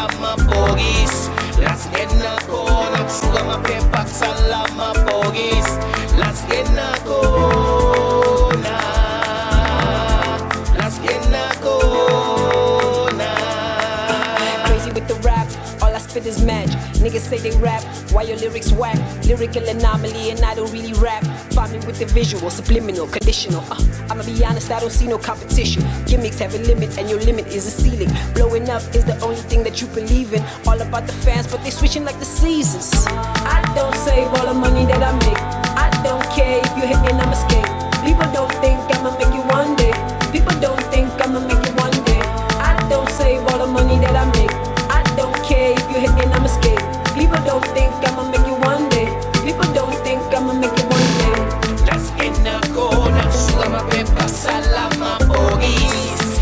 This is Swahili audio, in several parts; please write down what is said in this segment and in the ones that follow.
salama pogis. Las get na kona suga mapepa salama pogis. Las get na kona. Las get na kona. Crazy with the rap, all I spit is magic. Niggas say they rap, why your lyrics whack? Lyrical anomaly and I don't really rap. Find me with the visual, subliminal, conditional. I'ma be honest, I don't see no competition. Gimmicks have a limit and your limit is a ceiling. Blowing up is the only thing that you believe in. All about the fans, but they switching like the seasons. I don't save all the money that I make. I don't care if you hit and I'm escape. People don't think I'ma make it one day. People don't think I'ma make it one day. I don't save all the money that I make. I don't care if you hit and I'm escape. People don't think I'ma make it one day. People don't think I'ma make it one day. Las get na kona suga mapepa salama pogis.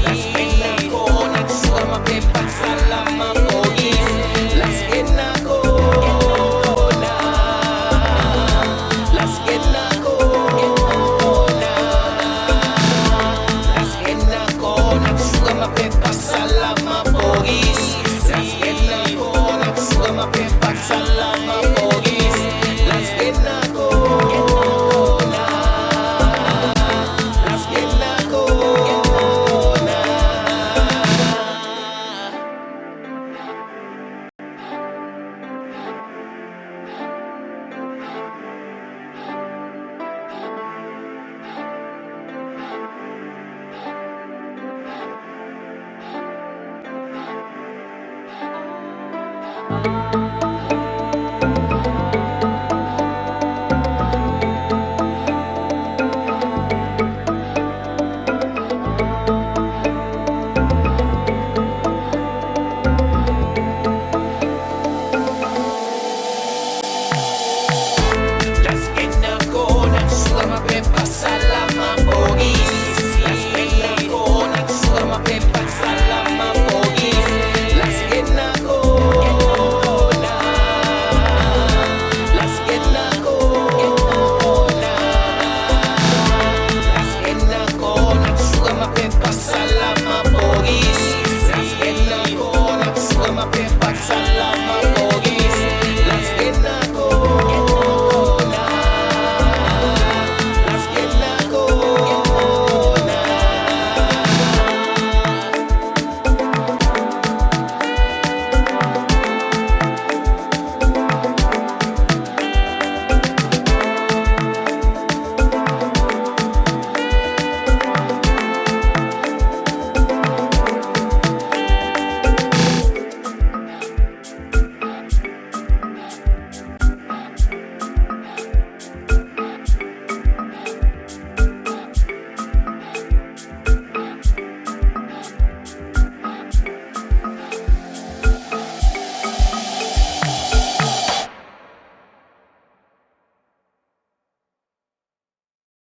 Las get na kona suga mapepa salama pogis. Las get na kona. Las get na kona. Las get na kona suga mapepa salama pogis. Las get na kona suga mapepa salama pogis. Las get na kona. Las get na kona.